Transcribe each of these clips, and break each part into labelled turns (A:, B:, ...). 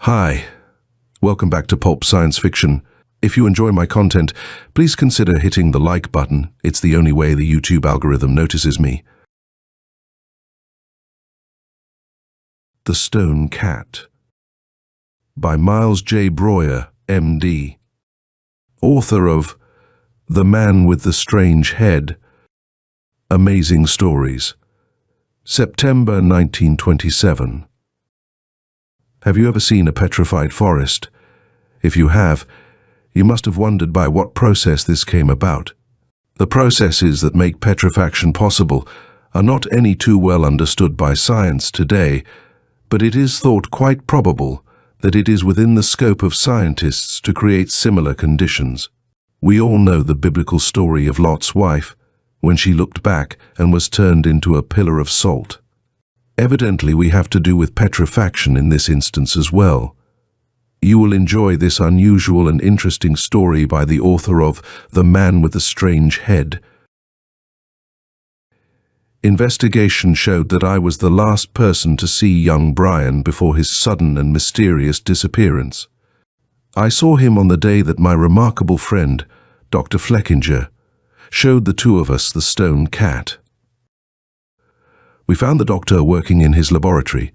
A: Hi, welcome back to Pulp Science Fiction. If you enjoy my content, please consider hitting the like button. It's the only way the YouTube algorithm notices me. The Stone Cat by Miles J. Breuer, MD. Author of The Man with the Strange Head. Amazing Stories. September 1927. Have you ever seen a petrified forest? If you have, you must have wondered by what process this came about. The processes that make petrifaction possible are not any too well understood by science today, but it is thought quite probable that it is within the scope of scientists to create similar conditions. We all know the biblical story of Lot's wife, when she looked back and was turned into a pillar of salt. Evidently, we have to do with petrifaction in this instance as well. You will enjoy this unusual and interesting story by the author of The Man with the Strange Head. Investigation showed that I was the last person to see young Brian before his sudden and mysterious disappearance. I saw him on the day that my remarkable friend, Dr. Fleckinger, showed the two of us the stone cat. We found the doctor working in his laboratory,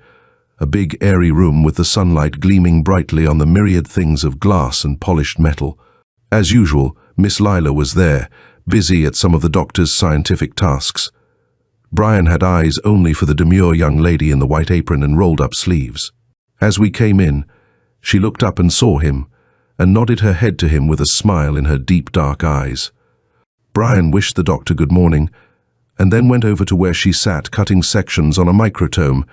A: a big airy room with the sunlight gleaming brightly on the myriad things of glass and polished metal. As usual, Miss Lila was there, busy at some of the doctor's scientific tasks. Brian had eyes only for the demure young lady in the white apron and rolled-up sleeves. As we came in, she looked up and saw him, and nodded her head to him with a smile in her deep dark eyes. Brian wished the doctor good morning, and then went over to where she sat cutting sections on a microtome,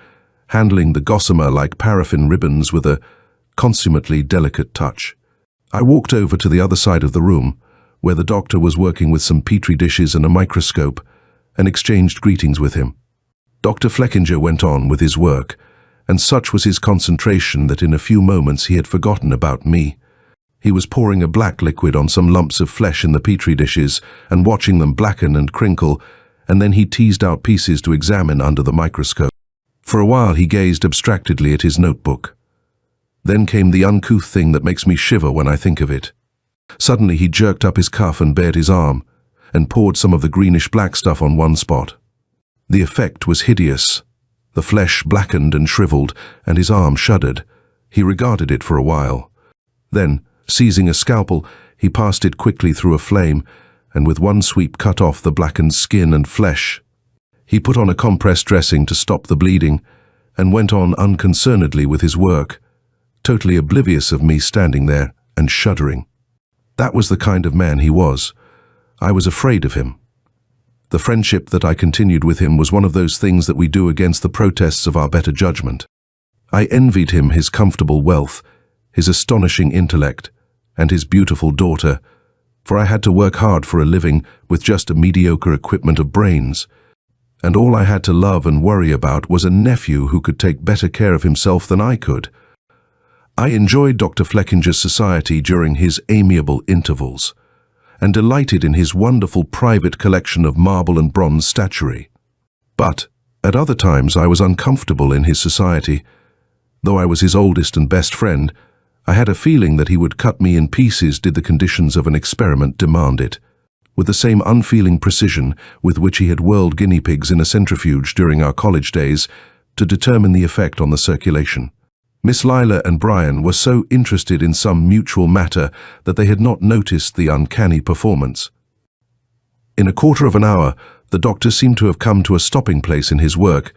A: handling the gossamer like paraffin ribbons with a consummately delicate touch. I walked over to the other side of the room, where the doctor was working with some petri dishes and a microscope, and exchanged greetings with him. Dr. Fleckinger went on with his work, and such was his concentration that in a few moments he had forgotten about me. He was pouring a black liquid on some lumps of flesh in the petri dishes and watching them blacken and crinkle, and then he teased out pieces to examine under the microscope. For a while he gazed abstractedly at his notebook. Then came the uncouth thing that makes me shiver when I think of it. Suddenly he jerked up his cuff and bared his arm, and poured some of the greenish-black stuff on one spot. The effect was hideous. The flesh blackened and shriveled, and his arm shuddered. He regarded it for a while. Then, seizing a scalpel, he passed it quickly through a flame, and with one sweep cut off the blackened skin and flesh. He put on a compressed dressing to stop the bleeding, and went on unconcernedly with his work, totally oblivious of me standing there and shuddering. That was the kind of man he was. I was afraid of him. The friendship that I continued with him was one of those things that we do against the protests of our better judgment. I envied him his comfortable wealth, his astonishing intellect, and his beautiful daughter, for I had to work hard for a living with just a mediocre equipment of brains, and all I had to love and worry about was a nephew who could take better care of himself than I could. I enjoyed Dr. Fleckinger's society during his amiable intervals, and delighted in his wonderful private collection of marble and bronze statuary. But at other times I was uncomfortable in his society. Though I was his oldest and best friend, I had a feeling that he would cut me in pieces did the conditions of an experiment demand it, with the same unfeeling precision with which he had whirled guinea pigs in a centrifuge during our college days to determine the effect on the circulation. Miss Lila and Brian were so interested in some mutual matter that they had not noticed the uncanny performance. In a quarter of an hour, the doctor seemed to have come to a stopping place in his work,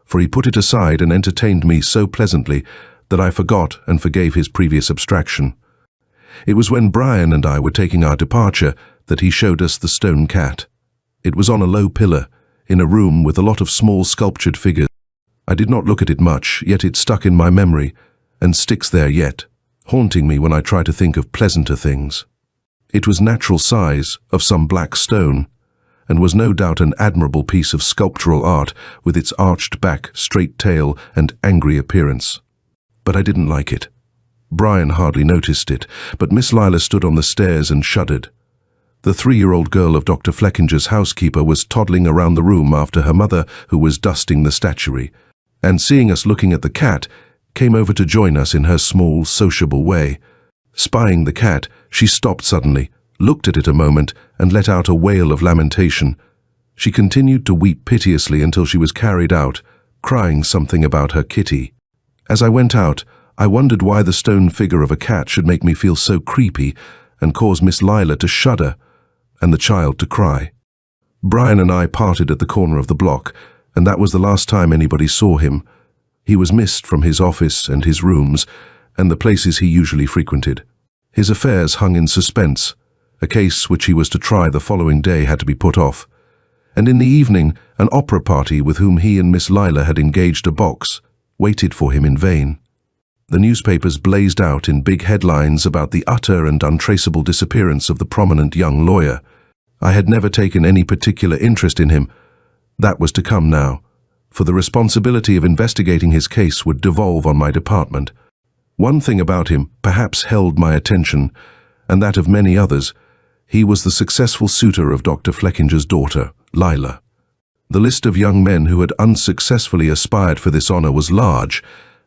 A: for he put it aside and entertained me so pleasantly that I forgot and forgave his previous abstraction. It was when Brian and I were taking our departure that he showed us the stone cat. It was on a low pillar, in a room with a lot of small sculptured figures. I did not look at it much, yet it stuck in my memory, and sticks there yet, haunting me when I try to think of pleasanter things. It was natural size, of some black stone, and was no doubt an admirable piece of sculptural art with its arched back, straight tail, and angry appearance. But I didn't like it. Brian hardly noticed it, but Miss Lila stood on the stairs and shuddered. The 3-year-old girl of Dr. Fleckinger's housekeeper was toddling around the room after her mother, who was dusting the statuary, and seeing us looking at the cat, came over to join us in her small, sociable way. Spying the cat, she stopped suddenly, looked at it a moment, and let out a wail of lamentation. She continued to weep piteously until she was carried out, crying something about her kitty. As I went out, I wondered why the stone figure of a cat should make me feel so creepy and cause Miss Lila to shudder and the child to cry. Brian and I parted at the corner of the block, and that was the last time anybody saw him. He was missed from his office and his rooms and the places he usually frequented. His affairs hung in suspense. A case which he was to try the following day had to be put off. And in the evening, an opera party with whom he and Miss Lila had engaged a box waited for him in vain. The newspapers blazed out in big headlines about the utter and untraceable disappearance of the prominent young lawyer. I had never taken any particular interest in him. That was to come now, for the responsibility of investigating his case would devolve on my department. One thing about him perhaps held my attention, and that of many others. He was the successful suitor of Dr. Fleckinger's daughter, Lila. The list of young men who had unsuccessfully aspired for this honor was large,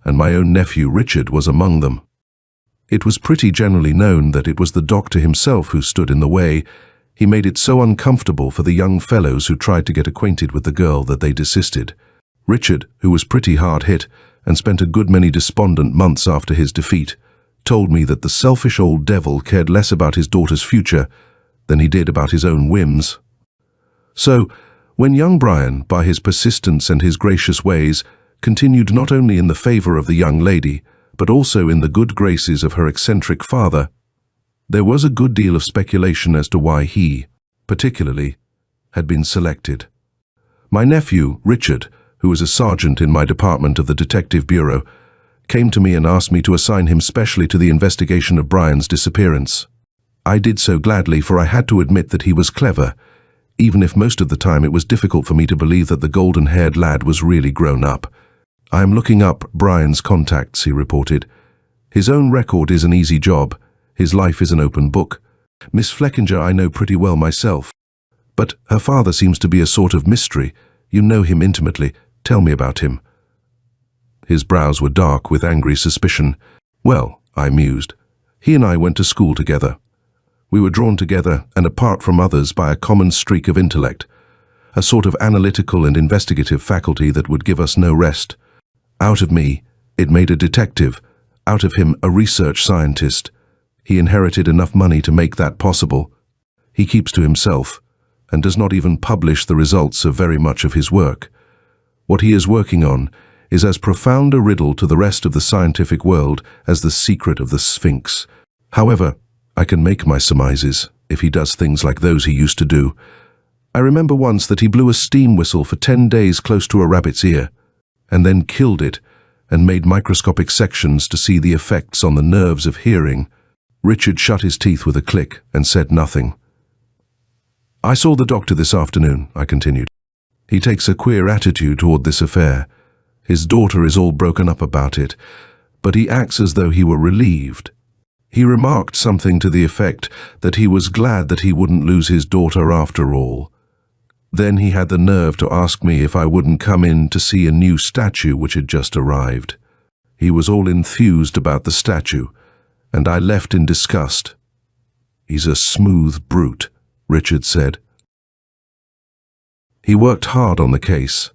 A: and my own nephew Richard was among them. It was pretty generally known that it was the doctor himself who stood in the way. He made it so uncomfortable for the young fellows who tried to get acquainted with the girl that they desisted. Richard, who was pretty hard hit and spent a good many despondent months after his defeat, told me that the selfish old devil cared less about his daughter's future than he did about his own whims. So, when young Brian, by his persistence and his gracious ways, continued not only in the favor of the young lady, but also in the good graces of her eccentric father, there was a good deal of speculation as to why he, particularly, had been selected. My nephew, Richard, who was a sergeant in my department of the Detective Bureau, came to me and asked me to assign him specially to the investigation of Brian's disappearance. I did so gladly, for I had to admit that he was clever, even if most of the time it was difficult for me to believe that the golden-haired lad was really grown up. "I am looking up Brian's contacts," he reported. "His own record is an easy job. His life is an open book. Miss Fleckinger I know pretty well myself. But her father seems to be a sort of mystery. You know him intimately. Tell me about him." His brows were dark with angry suspicion. "Well," I mused, "he and I went to school together. We were drawn together and apart from others by a common streak of intellect, a sort of analytical and investigative faculty that would give us no rest. Out of me, it made a detective. Out of him, a research scientist. He inherited enough money to make that possible. He keeps to himself and does not even publish the results of very much of his work. What he is working on is as profound a riddle to the rest of the scientific world as the secret of the Sphinx. However, I can make my surmises if he does things like those he used to do. I remember once that he blew a steam whistle for 10 days close to a rabbit's ear, and then killed it and made microscopic sections to see the effects on the nerves of hearing." Richard shut his teeth with a click and said nothing. "I saw the doctor this afternoon," I continued. "He takes a queer attitude toward this affair. His daughter is all broken up about it, but he acts as though he were relieved. He remarked something to the effect that he was glad that he wouldn't lose his daughter after all. Then he had the nerve to ask me if I wouldn't come in to see a new statue which had just arrived. He was all enthused about the statue, and I left in disgust." "He's a smooth brute," Richard said. "He worked hard on the case.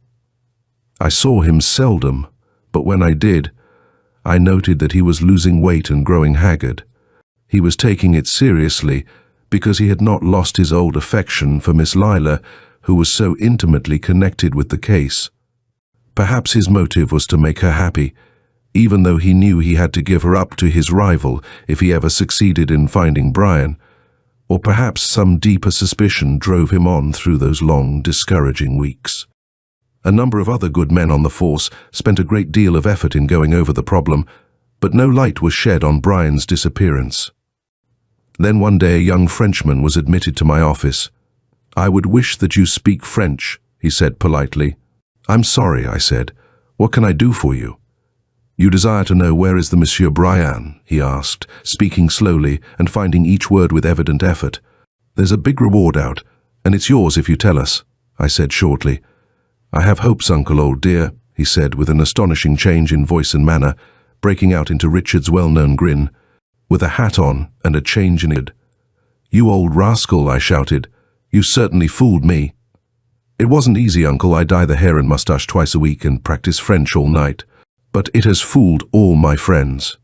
A: I saw him seldom, but when I did, I noted that he was losing weight and growing haggard. He was taking it seriously because he had not lost his old affection for Miss Lila, who was so intimately connected with the case. Perhaps his motive was to make her happy, even though he knew he had to give her up to his rival if he ever succeeded in finding Brian. Or perhaps some deeper suspicion drove him on through those long, discouraging weeks. A number of other good men on the force spent a great deal of effort in going over the problem, but no light was shed on Brian's disappearance. Then one day a young Frenchman was admitted to my office. "I would wish that you speak French," he said politely. "I'm sorry," I said. "What can I do for you?" "You desire to know where is the Monsieur Brian?" he asked, speaking slowly and finding each word with evident effort. "There's a big reward out, and it's yours if you tell us," I said shortly. "I have hopes, Uncle, old dear," he said with an astonishing change in voice and manner. breaking out into Richard's well-known grin, with a hat on and a change in it. "You old rascal," I shouted. "You certainly fooled me." "It wasn't easy, Uncle. I dye the hair and mustache twice a week and practice French all night. But it has fooled all my friends."